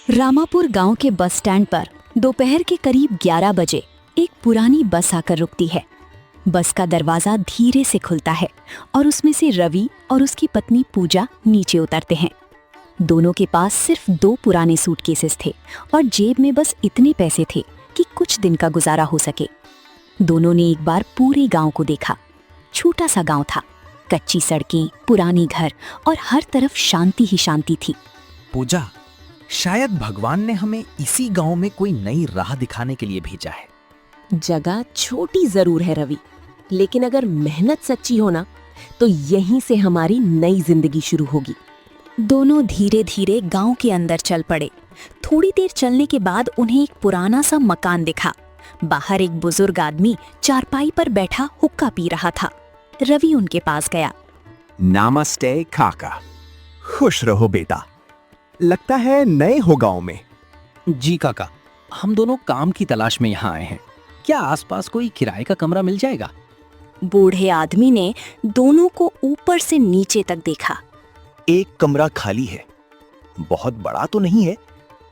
रामापुर गांव के bus stand पर दोपहर के करीब 11 बजे एक पुरानी बस आकर रुकती है। बस का दरवाजा धीरे से खुलता है और उसमें से रवि और उसकी पत्नी पूजा नीचे उतरते हैं। दोनों के पास सिर्फ 2 पुराने सूटकेसेस थे और जेब में बस इतने पैसे थे कि कुछ दिन का गुजारा हो सके। दोनों ने एक बार पूरे गांव को देखा। छोटा सा गांव था, कच्ची सड़कें, पुराने घर और हर तरफ शांति ही शांति थी। पूजा, शायद भगवान ने हमें इसी गांव में कोई नई राह दिखाने के लिए भेजा है। जगह छोटी जरूर है रवि, लेकिन अगर मेहनत सच्ची हो ना तो यहीं से हमारी नई जिंदगी शुरू होगी। दोनों धीरे धीरे गांव के अंदर चल पड़े। थोड़ी देर चलने के बाद उन्हें एक पुराना सा मकान दिखा। बाहर एक बुजुर्ग आदमी चारपाई पर बैठा हुक्का पी रहा था। रवि उनके पास गया। नमस्ते काका। खुश रहो बेटा। लगता है नए हो गांव में। जी काका, हम दोनों काम की तलाश में यहाँ आए हैं। क्या आसपास कोई किराए का कमरा मिल जाएगा? बूढ़े आदमी ने दोनों को ऊपर से नीचे तक देखा। एक कमरा खाली है, बहुत बड़ा तो नहीं है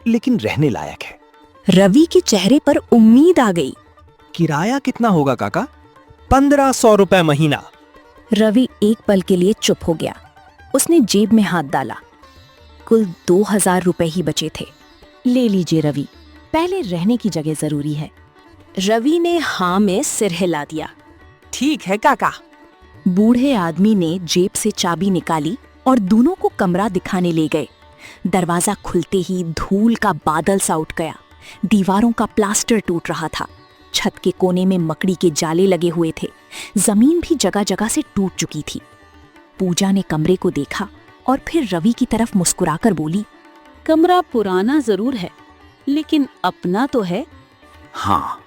लेकिन रहने लायक है। रवि के चेहरे पर उम्मीद आ गई। किराया कितना होगा काका? 1500 रुपए महीना। रवि एक पल के लिए चुप हो गया। उसने जेब में हाथ डाला। कुल 2000 रुपए ही बचे थे। ले लीजिए रवि, पहले रहने की जगह जरूरी है। रवि ने हाँ में सिर हिला दिया। ठीक है काका। बूढ़े आदमी ने जेब से चाबी निकाली और दोनों को कमरा दिखाने ले गए। दरवाजा खुलते ही धूल का बादल सा उठ गया। दीवारों का प्लास्टर टूट रहा था। छत के कोने में मकड़ी के जाले लगे हुए थे। जमीन भी जगह जगह से टूट चुकी थी। पूजा ने कमरे को देखा और फिर रवि की तरफ मुस्कुराकर बोली, कमरा पुराना जरूर है, लेकिन अपना तो है। हाँ,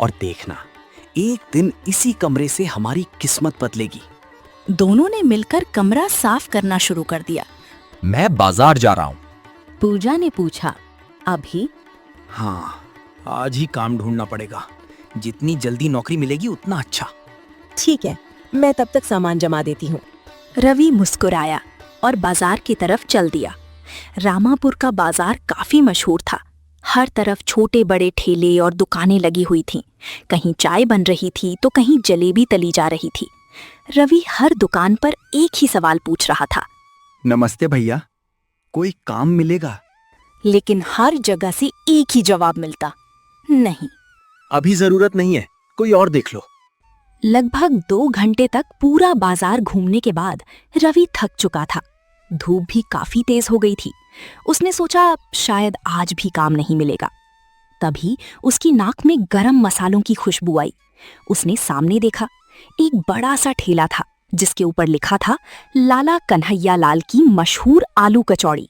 और देखना, एक दिन इसी कमरे से हमारी किस्मत बदलेगी। दोनों ने मिलकर कमरा साफ करना शुरू कर दिया। मैं बाजार जा रहा हूँ। पूजा ने पूछा, अभी? हाँ, आज ही काम ढूंढना पड़ेगा। जितनी जल्दी नौकरी मिलेगी उतना अच्छा। ठीक है, मैं तब तक सामान जमा देती हूँ। रवि मुस्कुराया और बाजार की तरफ चल दिया। रामापुर का बाजार काफी मशहूर था। हर तरफ छोटे बड़े ठेले और दुकानें लगी हुई थीं। कहीं चाय बन रही थी तो कहीं जलेबी तली जा रही थी। रवि हर दुकान पर एक ही सवाल पूछ रहा था, नमस्ते भैया, कोई काम मिलेगा? लेकिन हर जगह से एक ही जवाब मिलता, नहीं। अभी जरूरत नहीं है, कोई और देख लो। लगभग 2 घंटे तक पूरा बाजार घूमने के बाद रवि थक चुका था। धूप भी काफी तेज हो गई थी। उसने सोचा शायद आज भी काम नहीं मिलेगा। तभी उसकी नाक में गरम मसालों की खुशबू आई। उसने सामने देखा, एक बड़ा सा ठेला था जिसके ऊपर लिखा था लाला कन्हैया लाल की मशहूर आलू कचौड़ी।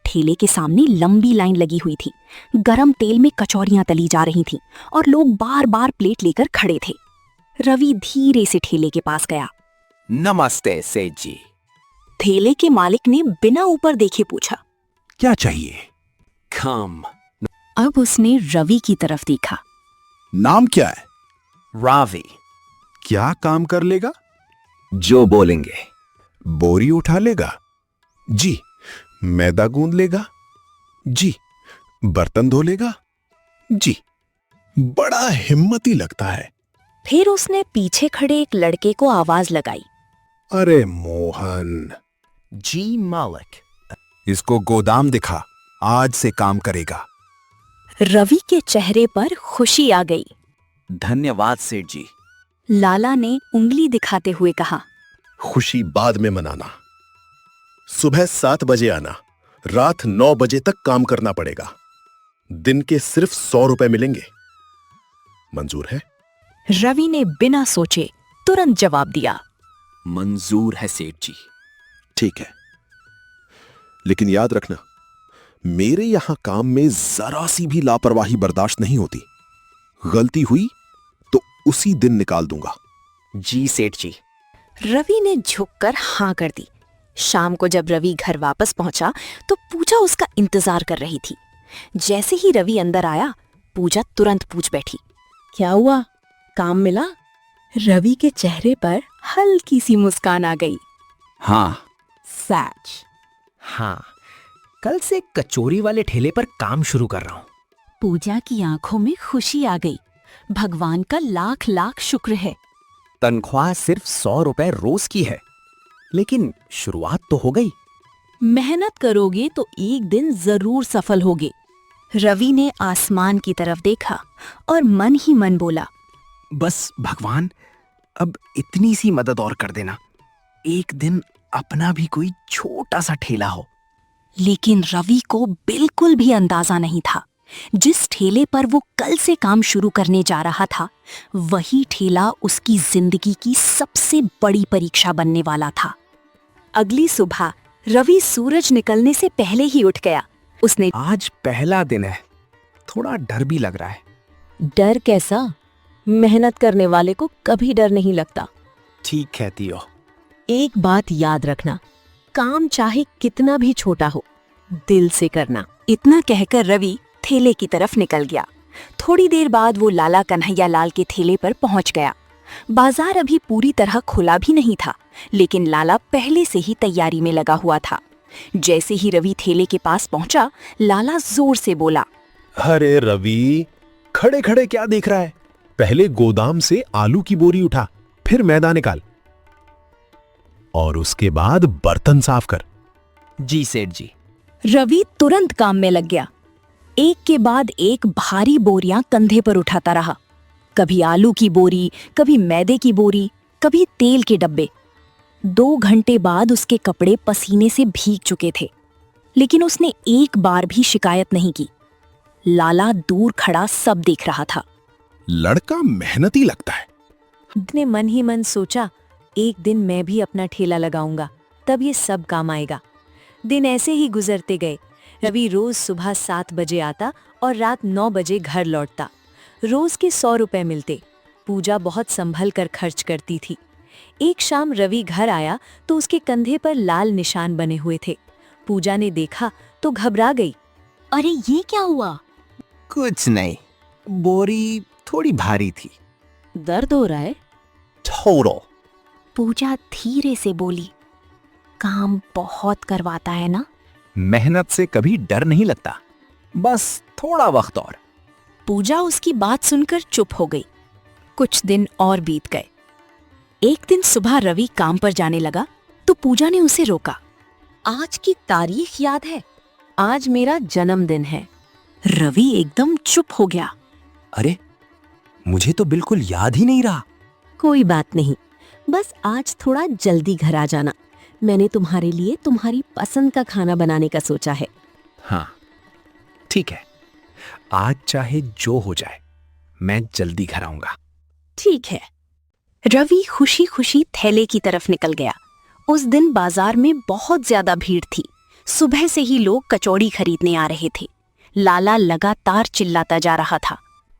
ठेले के सामने लंबी लाइन लगी हुई थी। गरम तेल में कचौरियां तली जा रही थीं और लोग बार बार प्लेट लेकर खड़े थे। रवि धीरे से ठेले के पास गया। नमस्ते सेठ जी। ठेले के मालिक ने बिना ऊपर देखे पूछा, क्या चाहिए? काम। अब उसने रवि की तरफ देखा। नाम क्या है? रावी। क्या काम कर लेगा? जो बोलेंगे। बोरी उठा लेगा? जी। मैदा गूंद लेगा? जी। बर्तन धो लेगा? जी। बड़ा हिम्मती लगता है। फिर उसने पीछे खड़े एक लड़के को आवाज लगाई, अरे मोहन। जी मालिक। इसको गोदाम दिखा, आज से काम करेगा। रवि के चेहरे पर खुशी आ गई। धन्यवाद सेठ जी। लाला ने उंगली दिखाते हुए कहा, खुशी बाद में मनाना। सुबह 7 बजे आना, रात 9 बजे तक काम करना पड़ेगा। दिन के सिर्फ 100 रुपए मिलेंगे। मंजूर है? रवि ने बिना सोचे तुरंत जवाब दिया, मंजूर है सेठ जी। ठीक है, लेकिन याद रखना, मेरे यहां काम में जरा सी भी लापरवाही बर्दाश्त नहीं होती। गलती हुई तो उसी दिन निकाल दूंगा। जी सेठ जी। रवि ने झुककर हाँ कर दी। शाम को जब रवि घर वापस पहुंचा तो पूजा उसका इंतजार कर रही थी। जैसे ही रवि अंदर आया, पूजा तुरंत पूछ बैठी, क्या हुआ, काम मिला? रवि के चेहरे पर हल्की सी मुस्कान आ गई। हाँ। सच? हाँ, कल से कचौरी वाले ठेले पर काम शुरू कर रहा हूँ। पूजा की आंखों में खुशी आ गई। भगवान का लाख लाख शुक्र है। तनख्वाह सिर्फ 100 रुपए रोज की है, लेकिन शुरुआत तो हो गई। मेहनत करोगे तो एक दिन जरूर सफल होगे। रवि ने आसमान की तरफ देखा और मन ही मन बोला, बस भगवान, अब इतनी सी मदद और कर देना, एक दिन अपना भी कोई छोटा सा ठेला हो। लेकिन रवि को बिल्कुल भी अंदाजा नहीं था, जिस ठेले पर वो कल से काम शुरू करने जा रहा था, वही ठेला उसकी जिंदगी की सबसे बड़ी परीक्षा बनने वाला था। अगली सुबह रवि सूरज निकलने से पहले ही उठ गया। उसने आज पहला दिन है, थोड़ा डर भी लग रहा है। डर कैसा? मेहनत करने वाले को कभी डर नहीं लगता। ठीक कहती हो। एक बात याद रखना, काम चाहे कितना भी छोटा हो, दिल से करना। इतना कहकर रवि ठेले की तरफ निकल गया। थोड़ी देर बाद वो लाला कन्हैया लाल के ठेले पर पहुंच गया। बाजार अभी पूरी तरह खुला भी नहीं था, लेकिन लाला पहले से ही तैयारी में लगा हुआ था। जैसे ही रवि ठेले के पास पहुंचा, लाला जोर से बोला, अरे रवि, खड़े खड़े क्या देख रहा है? पहले गोदाम से आलू की बोरी उठा, फिर मैदा निकाल और उसके बाद बर्तन साफ कर। जी सेठ जी। रवि तुरंत काम में लग गया। एक के बाद एक भारी बोरियां कंधे पर उठाता रहा। कभी आलू की बोरी, कभी मैदे की बोरी, कभी तेल के डब्बे। 2 घंटे बाद उसके कपड़े पसीने से भीग चुके थे, लेकिन उसने एक बार भी शिकायत नहीं की। लाला दूर खड़ा सब देख रहा था। लड़का मेहनती लगता है। ने मन ही मन सोचा, एक दिन मैं भी अपना ठेला लगाऊंगा, तब ये सब काम आएगा। दिन ऐसे ही गुजरते गए। रवि रोज सुबह 7 बजे आता और रात 9 बजे घर लौटता। रोज के 100 रुपए मिलते। पूजा बहुत संभल कर खर्च करती थी। एक शाम रवि घर आया तो उसके कंधे पर लाल निशान बने हुए थे। पूजा ने देखा तो घबरा गई। अरे ये क्या हुआ? कुछ नहीं, बोरी थोड़ी भारी थी। दर्द हो रहा है? थोड़ा। पूजा धीरे से बोली, काम बहुत करवाता है ना? मेहनत से कभी डर नहीं लगता, बस थोड़ा वक्त और। पूजा उसकी बात सुनकर चुप हो गई। कुछ दिन और बीत गए। एक दिन सुबह रवि काम पर जाने लगा तो पूजा ने उसे रोका। आज की तारीख याद है? आज मेरा जन्मदिन है। रवि एकदम चुप हो गया। अरे, मुझे तो बिल्कुल याद ही नहीं रहा। कोई बात नहीं, बस आज थोड़ा जल्दी घर आ जाना। मैंने तुम्हारे लिए तुम्हारी पसंद का खाना बनाने का सोचा है। हाँ, ठीक है। आज चाहे जो हो जाए, मैं जल्दी घर आऊंगा। ठीक है। रवि खुशी खुशी थैले की तरफ निकल गया। उस दिन बाजार में बहुत ज्यादा भीड़ थी। सुबह से ही लोग कचौड़ी खरीदने आ रहे थे। लाला लगातार चिल्लाता जा रहा था,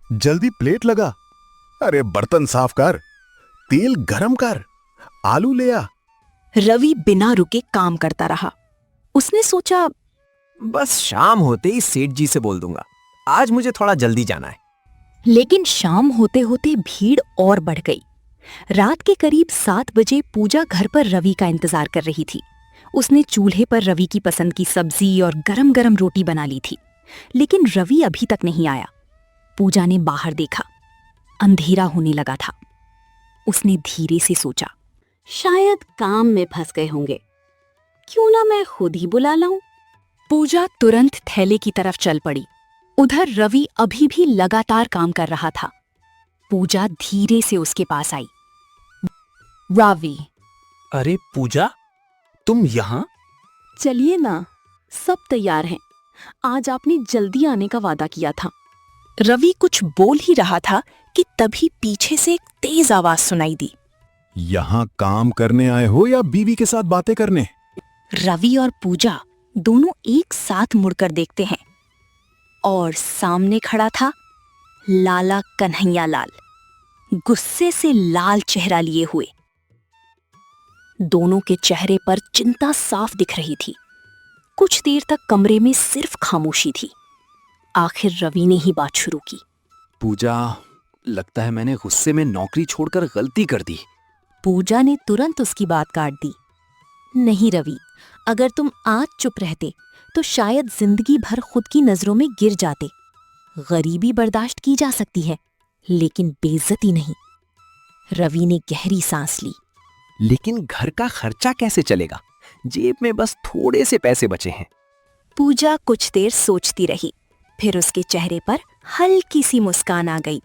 जल्दी प्लेट लगा, अरे बर्तन साफ कर, तेल गरम कर, आलू ले आ। रवि बिना रुके काम करता रहा। उसने सोचा, बस शाम होते ही सेठ जी से बोल दूंगा, आज मुझे थोड़ा जल्दी जाना है। लेकिन शाम होते होते भीड़ और बढ़ गई। रात के करीब 7 बजे पूजा घर पर रवि का इंतजार कर रही थी। उसने चूल्हे पर रवि की पसंद की सब्जी और गरम गरम रोटी बना ली थी, लेकिन रवि अभी तक नहीं आया। पूजा ने बाहर देखा, अंधेरा होने लगा था। उसने धीरे से सोचा, शायद काम में फंस गए होंगे, क्यों ना मैं खुद ही बुला लाऊं। पूजा तुरंत थैले की तरफ चल पड़ी। उधर रवि अभी भी लगातार काम कर रहा था। पूजा धीरे से उसके पास आई। रवि, अरे पूजा, तुम यहाँ? चलिए ना, सब तैयार हैं। आज आपने जल्दी आने का वादा किया था। रवि कुछ बोल ही रहा था कि तभी पीछे से एक तेज आवाज सुनाई दी। यहां काम करने आए हो या बीवी के साथ बातें करने? रवि और पूजा दोनों एक साथ मुड़कर देखते हैं और सामने खड़ा था लाला कन्हैया लाल, गुस्से से लाल चेहरा लिए हुए। दोनों के चेहरे पर चिंता साफ दिख रही थी। कुछ देर तक कमरे में सिर्फ खामोशी थी। आखिर रवि ने ही बात शुरू की। पूजा, लगता है मैंने गुस्से में नौकरी छोड़कर गलती कर दी। पूजा ने तुरंत उसकी बात काट दी। नहीं रवि, अगर तुम आज चुप रहते तो शायद जिंदगी भर खुद की नजरों में गिर जाते। गरीबी बर्दाश्त की जा सकती है, लेकिन बेइज्जती नहीं। रवि ने गहरी सांस ली। लेकिन घर का खर्चा कैसे चलेगा? जेब में बस थोड़े से पैसे बचे हैं। पूजा कुछ देर सोचती रही, फिर उसके चेहरे पर हल्की सी मुस्कान आ गई।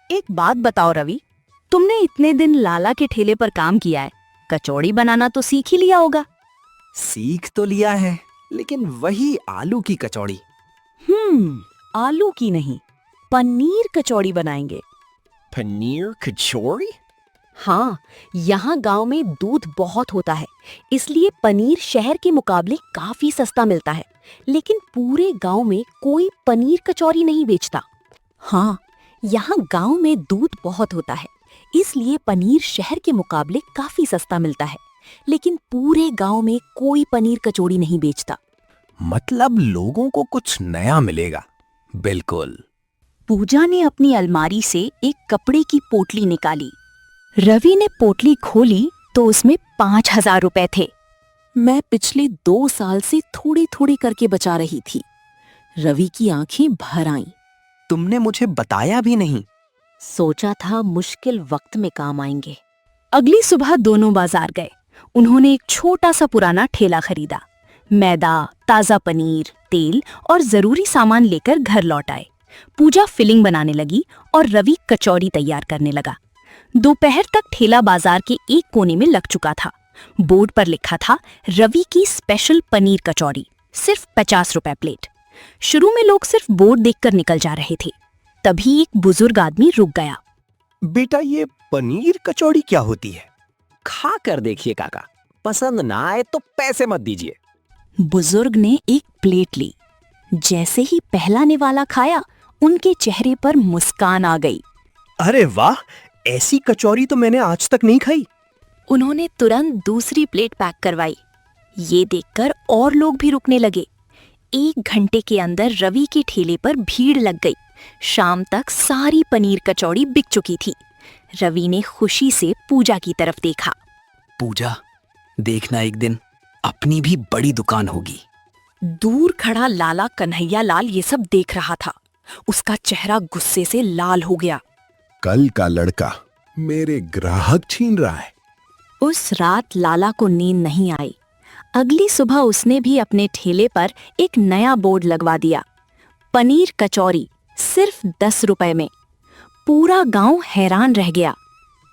एक बात बताओ रवि, तुमने इतने दिन लाला के ठेले पर काम किया है, कचौड़ी बनाना तो सीख ही लिया होगा। सीख तो लिया है, लेकिन वही आलू की कचौड़ी। आलू की नहीं, पनीर कचौड़ी बनाएंगे। पनीर कचौड़ी? हाँ, यहाँ गांव में दूध बहुत होता है, इसलिए पनीर शहर के मुकाबले काफी सस्ता मिलता है। लेकिन पूरे गांव में कोई पनीर कचौरी नहीं बेचता। हाँ, यहाँ गांव में दूध बहुत होता है, इसलिए पनीर शहर के मुकाबले काफी सस्ता मिलता है। लेकिन पूरे गांव में कोई पनीर कचौड़ी नहीं बेचता। मतलब लोगों को कुछ नया मिलेगा। बिल्कुल। पूजा ने अपनी अलमारी से एक कपड़े की पोटली निकाली। रवि ने पोटली खोली तो उसमें 5,000 रुपए थे। मैं पिछले 2 साल से थोड़े थोड़े करके बचा रही थी। रवि की आंखें भर आईं। तुमने मुझे बताया भी नहीं। सोचा था मुश्किल वक्त में काम आएंगे। अगली सुबह दोनों बाजार गए। उन्होंने एक छोटा सा पुराना ठेला खरीदा। मैदा, ताजा पनीर, तेल और जरूरी सामान लेकर घर लौट आए। पूजा फिलिंग बनाने लगी और रवि कचौड़ी तैयार करने लगा। दोपहर तक ठेला बाजार के एक कोने में लग चुका था। बोर्ड पर लिखा था रवि की स्पेशल पनीर कचौड़ी, सिर्फ 50 रुपए प्लेट। शुरू में लोग सिर्फ बोर्ड देखकर निकल जा रहे थे। तभी एक बुजुर्ग आदमी रुक गया। बेटा, ये पनीर कचौड़ी क्या होती है? खा कर देखिए काका, पसंद ना आए तो पैसे मत दीजिए। बुजुर्ग ने एक प्लेट ली। जैसे ही पहला निवाला खाया, उनके चेहरे पर मुस्कान आ गई। अरे वाह, ऐसी कचौरी तो मैंने आज तक नहीं खाई। उन्होंने तुरंत दूसरी प्लेट पैक करवाई। ये देखकर और लोग भी रुकने लगे। 1 घंटे के अंदर रवि के ठेले पर भीड़ लग गई। शाम तक सारी पनीर कचौड़ी बिक चुकी थी। रवि ने खुशी से पूजा की तरफ देखा। पूजा, देखना एक दिन अपनी भी बड़ी दुकान होगी। दूर खड़ा लाला कन्हैया लाल ये सब देख रहा था। उसका चेहरा गुस्से से लाल हो गया। कल का लड़का मेरे ग्राहक छीन रहा है। उस रात लाला को नींद नहीं आई। अगली सुबह उसने भी अपने ठेले पर एक नया बोर्ड लगवा दिया। पनीर कचौरी सिर्फ 10 रुपए में। पूरा गांव हैरान रह गया।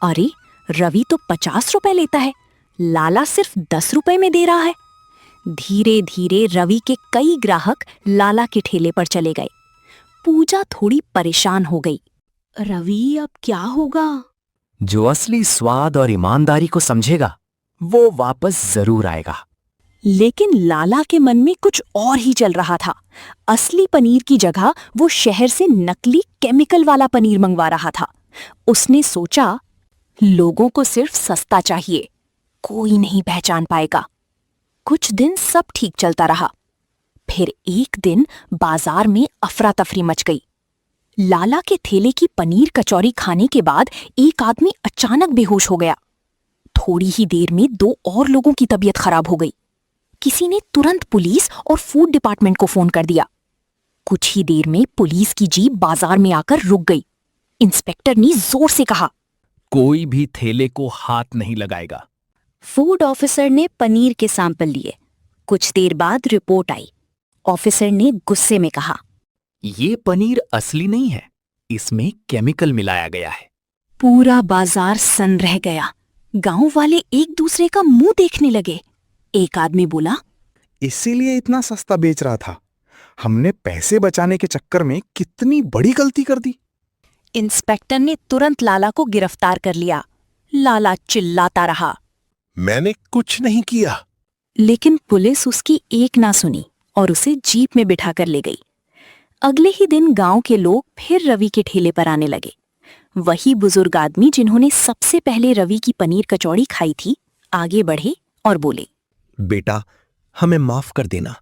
अरे, रवि तो 50 रुपए लेता है, लाला सिर्फ 10 रुपए में दे रहा है। धीरे धीरे रवि के कई ग्राहक लाला के ठेले पर चले गए। पूजा थोड़ी परेशान हो गई। रवि, अब क्या होगा? जो असली स्वाद और ईमानदारी को समझेगा, वो वापस जरूर आएगा। लेकिन लाला के मन में कुछ और ही चल रहा था। असली पनीर की जगह वो शहर से नकली केमिकल वाला पनीर मंगवा रहा था। उसने सोचा, लोगों को सिर्फ सस्ता चाहिए, कोई नहीं पहचान पाएगा। कुछ दिन सब ठीक चलता रहा। फिर एक दिन बाजार में अफरा तफरी मच गई। लाला के ठेले की पनीर कचौरी खाने के बाद एक आदमी अचानक बेहोश हो गया। थोड़ी ही देर में 2 और लोगों की तबीयत खराब हो गई। किसी ने तुरंत पुलिस और फूड डिपार्टमेंट को फोन कर दिया। कुछ ही देर में पुलिस की जीप बाजार में आकर रुक गई। इंस्पेक्टर ने जोर से कहा, कोई भी ठेले को हाथ नहीं लगाएगा। फूड ऑफिसर ने पनीर के सैंपल लिए। कुछ देर बाद रिपोर्ट आई। ऑफिसर ने गुस्से में कहा, ये पनीर असली नहीं है, इसमें केमिकल मिलाया गया है। पूरा बाजार सन्न रह गया। गांव वाले एक दूसरे का मुंह देखने लगे। एक आदमी बोला, इसीलिए इतना सस्ता बेच रहा था। हमने पैसे बचाने के चक्कर में कितनी बड़ी गलती कर दी। इंस्पेक्टर ने तुरंत लाला को गिरफ्तार कर लिया। लाला चिल्लाता रहा, मैंने कुछ नहीं किया। लेकिन पुलिस उसकी एक ना सुनी और उसे जीप में बिठाकर ले गई। अगले ही दिन गांव के लोग फिर रवि के ठेले पर आने लगे। वही बुजुर्ग आदमी जिन्होंने सबसे पहले रवि की पनीर कचौड़ी खाई थी, आगे बढ़े और बोले, बेटा, हमें माफ कर देना।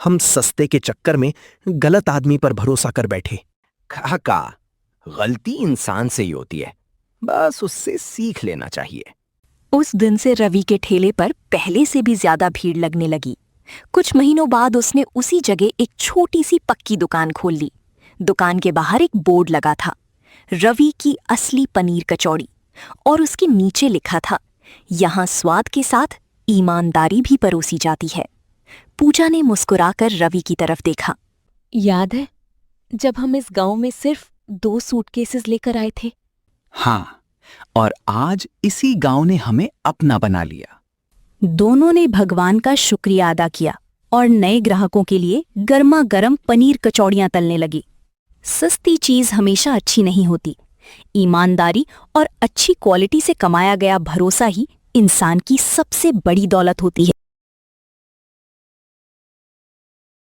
हम सस्ते के चक्कर में गलत आदमी पर भरोसा कर बैठे। काका, गलती इंसान से ही होती है, बस उससे सीख लेना चाहिए। उस दिन से रवि के ठेले पर पहले से भी ज्यादा भीड़ लगने लगी। कुछ महीनों बाद उसने उसी जगह एक छोटी सी पक्की दुकान खोल ली। दुकान के बाहर एक बोर्ड लगा था, रवि की असली पनीर कचौड़ी, और उसके नीचे लिखा था, यहाँ स्वाद के साथ ईमानदारी भी परोसी जाती है। पूजा ने मुस्कुराकर रवि की तरफ देखा। याद है जब हम इस गांव में सिर्फ 2 सूटकेसेस लेकर आए थे? हाँ, और आज इसी गांव ने हमें अपना बना लिया। दोनों ने भगवान का शुक्रिया अदा किया और नए ग्राहकों के लिए गर्मा गर्म पनीर कचौड़ियां तलने लगी। सस्ती चीज हमेशा अच्छी नहीं होती। ईमानदारी और अच्छी क्वालिटी से कमाया गया भरोसा ही इंसान की सबसे बड़ी दौलत होती है।